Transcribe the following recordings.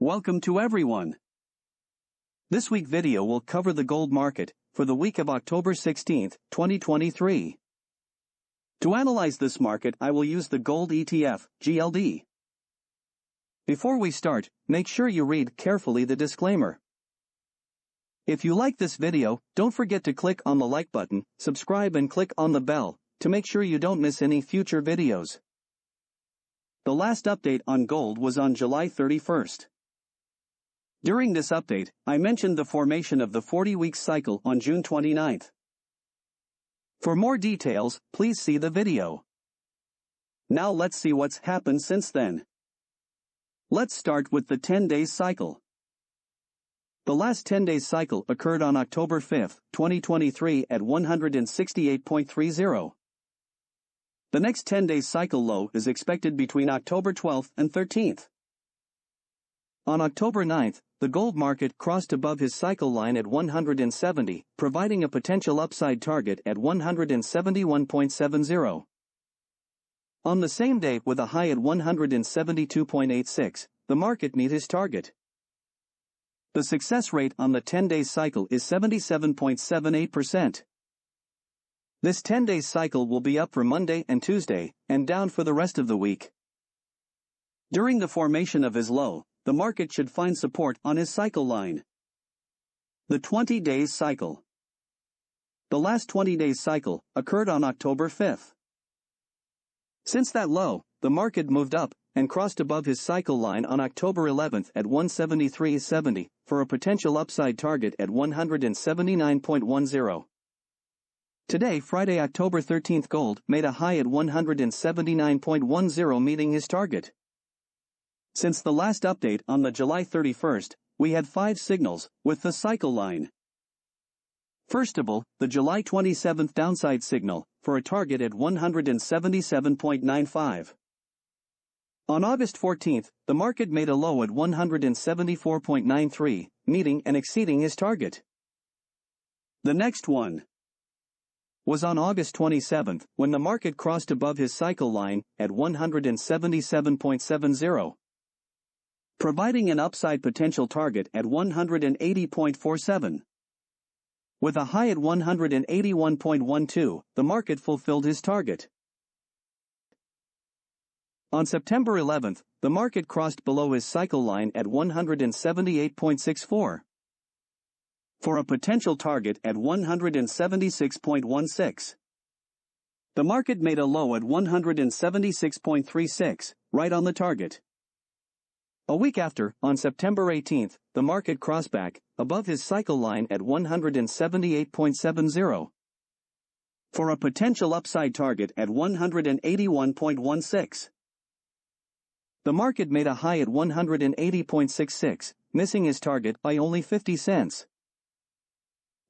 Welcome to everyone. This week video will cover the gold market for the week of October 16, 2023. To analyze this market, I will use the gold ETF, GLD. Before we start, make sure you read carefully the disclaimer. If you like this video, don't forget to click on the like button, subscribe and click on the bell to make sure you don't miss any future videos. The last update on gold was on July 31st. During this update, I mentioned the formation of the 40-week cycle on June 29th. For more details, please see the video. Now let's see what's happened since then. Let's start with the 10-day cycle. The last 10-day cycle occurred on October 5, 2023 at 168.30. The next 10-day cycle low is expected between October 12th and 13th. On October 9th, the gold market crossed above his cycle line at 170, providing a potential upside target at 171.70. On the same day, with a high at 172.86, the market met his target. The success rate on the 10-day cycle is 77.78%. This 10-day cycle will be up for Monday and Tuesday, and down for the rest of the week. During the formation of his low, the market should find support on his cycle line. The 20-day cycle. The last 20-day cycle occurred on October 5th. Since that low, the market moved up and crossed above his cycle line on October 11th at 173.70 for a potential upside target at 179.10. Today, Friday, October 13th, gold made a high at 179.10, meeting his target. Since the last update on the July 31st, we had 5 signals with the cycle line. First of all, the July 27th downside signal for a target at 177.95. On August 14th, the market made a low at 174.93, meeting and exceeding his target. The next one was on August 27th, when the market crossed above his cycle line at 177.70. Providing an upside potential target at 180.47. With a high at 181.12, the market fulfilled his target. On September 11th, the market crossed below his cycle line at 178.64. For a potential target at 176.16. The market made a low at 176.36, right on the target. A week after, on September 18th, the market crossed back above his cycle line at 178.70. For a potential upside target at 181.16. The market made a high at 180.66, missing his target by only 50 cents.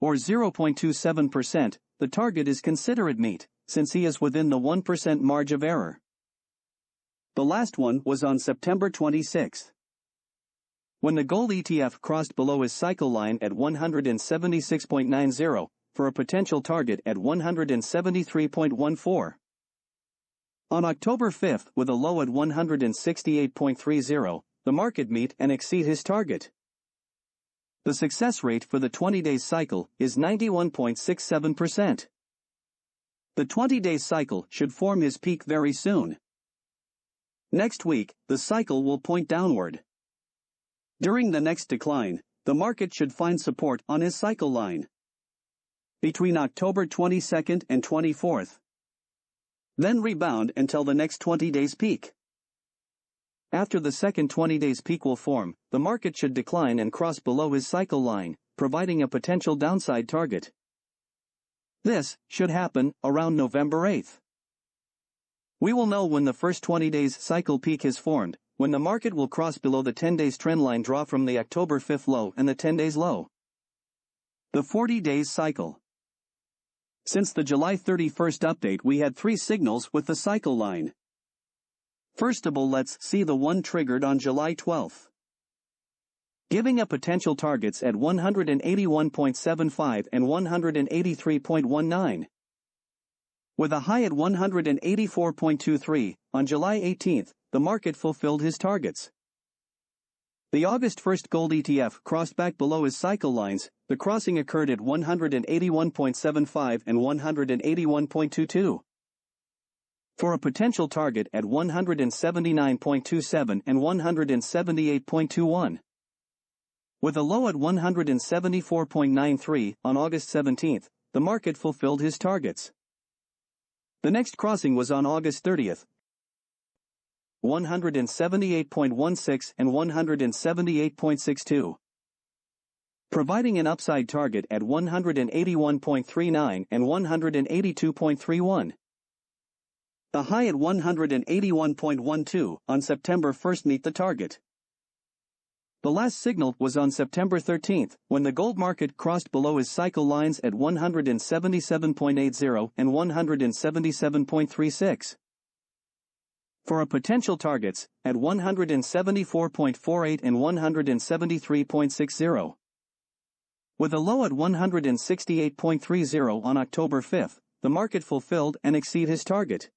Or 0.27%, the target is considered meet, since he is within the 1% margin of error. The last one was on September 26. When the gold ETF crossed below his cycle line at 176.90, for a potential target at 173.14. On October 5th, with a low at 168.30, the market met and exceed his target. The success rate for the 20-day cycle is 91.67%. The 20-day cycle should form his peak very soon. Next week, the cycle will point downward. During the next decline, the market should find support on his cycle line between October 22nd and 24th. Then rebound until the next 20 days peak. After the second 20 days peak will form, the market should decline and cross below his cycle line, providing a potential downside target. This should happen around November 8th. We will know when the first 20 days cycle peak is formed, when the market will cross below the 10 days trend line draw from the October 5th low and the 10 days low. The 40 days cycle. Since the July 31st update, we had 3 signals with the cycle line. First of all, let's see the one triggered on July 12th. Giving a potential targets at 181.75 and 183.19. With a high at 184.23, on July 18th, the market fulfilled his targets. The August 1st gold ETF crossed back below his cycle lines. The crossing occurred at 181.75 and 181.22. For a potential target at 179.27 and 178.21. With a low at 174.93 on August 17th, the market fulfilled his targets. The next crossing was on August 30th, 178.16 and 178.62. Providing an upside target at 181.39 and 182.31. The high at 181.12 on September 1st meet the target. The last signal was on September 13th, when the gold market crossed below his cycle lines at 177.80 and 177.36. For a potential targets, at 174.48 and 173.60. With a low at 168.30 on October 5th, the market fulfilled and exceeded his target.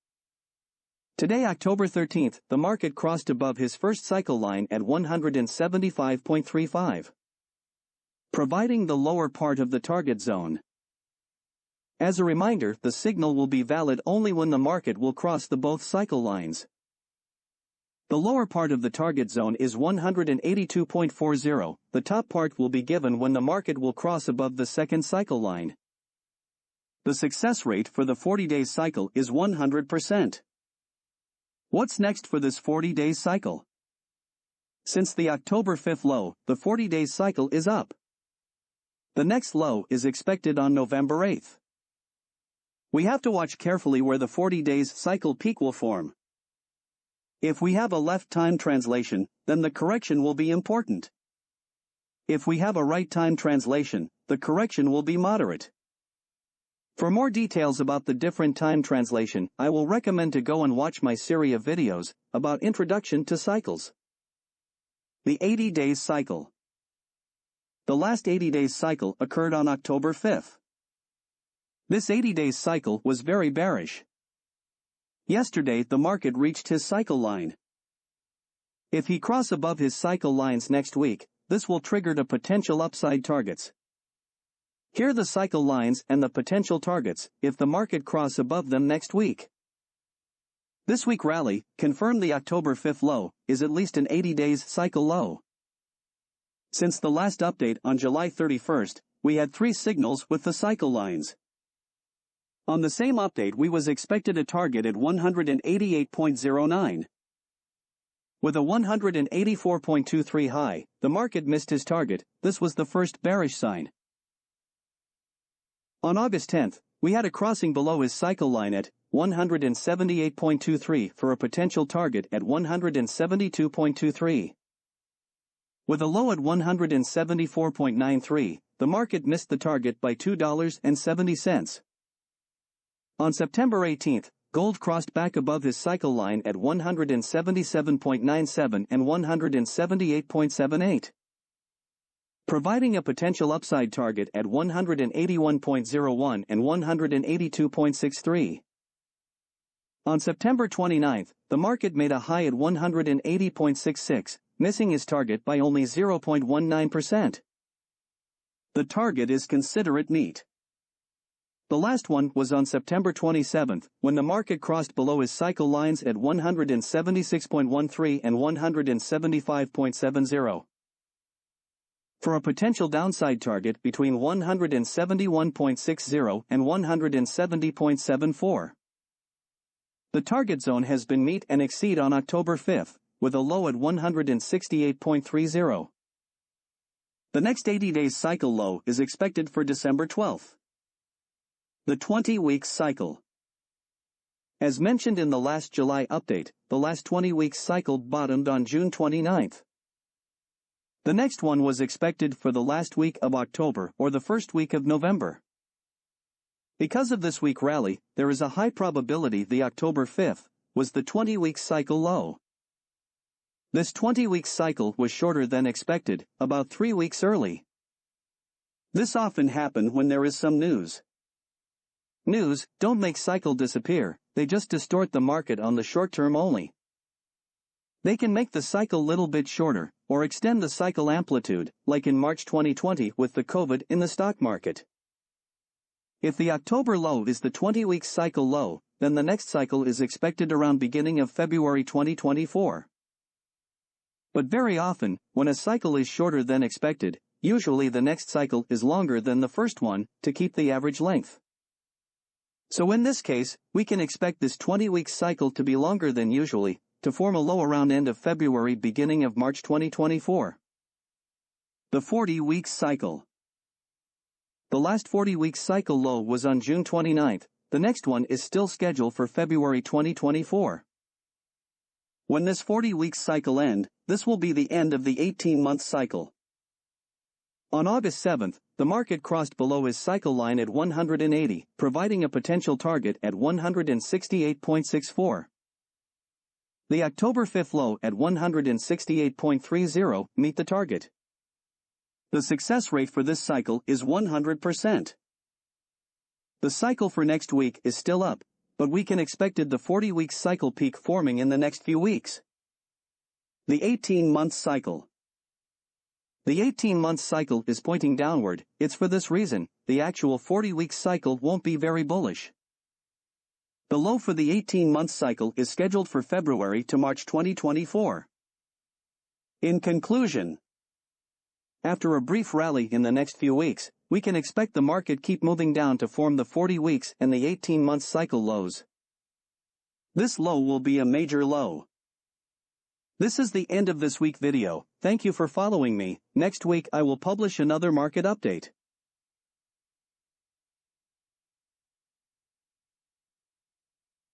Today, October 13th, the market crossed above his first cycle line at 175.35, providing the lower part of the target zone. As a reminder, the signal will be valid only when the market will cross the both cycle lines. The lower part of the target zone is 182.40, the top part will be given when the market will cross above the second cycle line. The success rate for the 40-day cycle is 100%. What's next for this 40-day cycle? Since the October 5th low, the 40-day cycle is up. The next low is expected on November 8th. We have to watch carefully where the 40 days cycle peak will form. If we have a left time translation, then the correction will be important. If we have a right time translation, the correction will be moderate. For more details about the different time translation, I will recommend to go and watch my series of videos about introduction to cycles. The 80 days cycle. The last 80 days cycle occurred on October 5th. This 80 days cycle was very bearish. Yesterday the market reached his cycle line. If he crosses above his cycle lines next week, this will trigger the potential upside targets. Here are the cycle lines and the potential targets if the market crosses above them next week. This week rally, confirmed the October 5th low, is at least an 80 days cycle low. Since the last update on July 31st, we had 3 signals with the cycle lines. On the same update we was expected a target at 188.09. With a 184.23 high, the market missed his target. This was the first bearish sign. On August 10th, we had a crossing below his cycle line at 178.23 for a potential target at 172.23. With a low at 174.93, the market missed the target by $2.70. On September 18th, gold crossed back above his cycle line at 177.97 and 178.78. Providing a potential upside target at 181.01 and 182.63. On September 29th, the market made a high at 180.66, missing his target by only 0.19%. The target is considered neat. The last one was on September 27th, when the market crossed below his cycle lines at 176.13 and 175.70. For a potential downside target between 171.60 and 170.74. The target zone has been met and exceeded on October 5th, with a low at 168.30. The next 80 days cycle low is expected for December 12th. The 20-week cycle. As mentioned in the last July update, the last 20-week cycle bottomed on June 29th. The next one was expected for the last week of October or the first week of November. Because of this week rally, there is a high probability the October 5th was the 20-week cycle low. This 20-week cycle was shorter than expected, about 3 weeks early. This often happens when there is some news. News don't make cycle disappear, they just distort the market on the short term only. They can make the cycle little bit shorter, or extend the cycle amplitude, like in March 2020 with the COVID in the stock market. If the October low is the 20-week cycle low, then the next cycle is expected around beginning of February 2024. But very often, when a cycle is shorter than expected, usually the next cycle is longer than the first one, to keep the average length. So in this case, we can expect this 20-week cycle to be longer than usually, to form a low around end of February beginning of March 2024. The 40-week cycle. The last 40-week cycle low was on June 29th, the next one is still scheduled for February 2024. When this 40-week cycle ends, this will be the end of the 18-month cycle. On August 7th, the market crossed below his cycle line at 180, providing a potential target at 168.64. The October 5th low at 168.30 meet the target. The success rate for this cycle is 100%. The cycle for next week is still up, but we can expect the 40-week cycle peak forming in the next few weeks. The 18-month cycle. The 18-month cycle is pointing downward. It's for this reason, the actual 40-week cycle won't be very bullish. The low for the 18-month cycle is scheduled for February to March 2024. In conclusion, after a brief rally in the next few weeks, we can expect the market keep moving down to form the 40 weeks and the 18-month cycle lows. This low will be a major low. This is the end of this week video. Thank you for following me. Next week I will publish another market update.